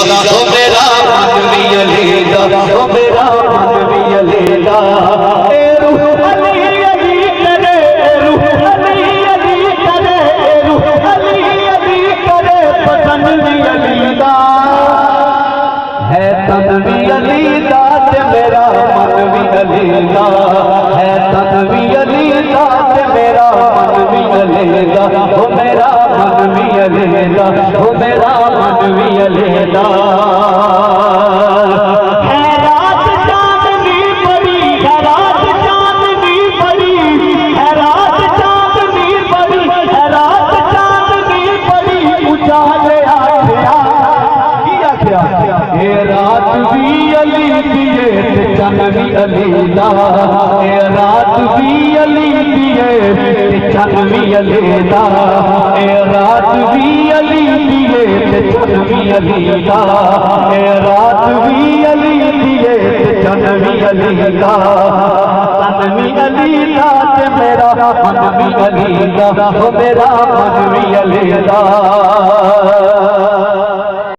دا میرا من بھی علی دا میرا من بھی علی دا اے روح علی علی کرے روح علی علی کرے روح علی علی کرے پسند بھی علی دا ہے تن بھی علی دا تے میرا من بھی علی دا ہے تن بھی علی دا تے میرا من بھی علی دا او میرا من بھی علی دا او میرا من بھی علی دا ہے رات چاندنی بڑی ہے رات چاندنی بڑی ہے رات چاندنی بڑی ہے رات چاندنی بڑی اجالے آیا کیا اے رات بھی علی دیے تے چن بھی علی دا اے رات بھی علی دیے تے چن بھی علی دا اے رات بھی علی دیے تے چن بھی علی دا اے رات بھی علی دیے تے چن بھی علی دا چن بھی علی دا تے میرا من بھی علی دا او میرا من بھی علی دا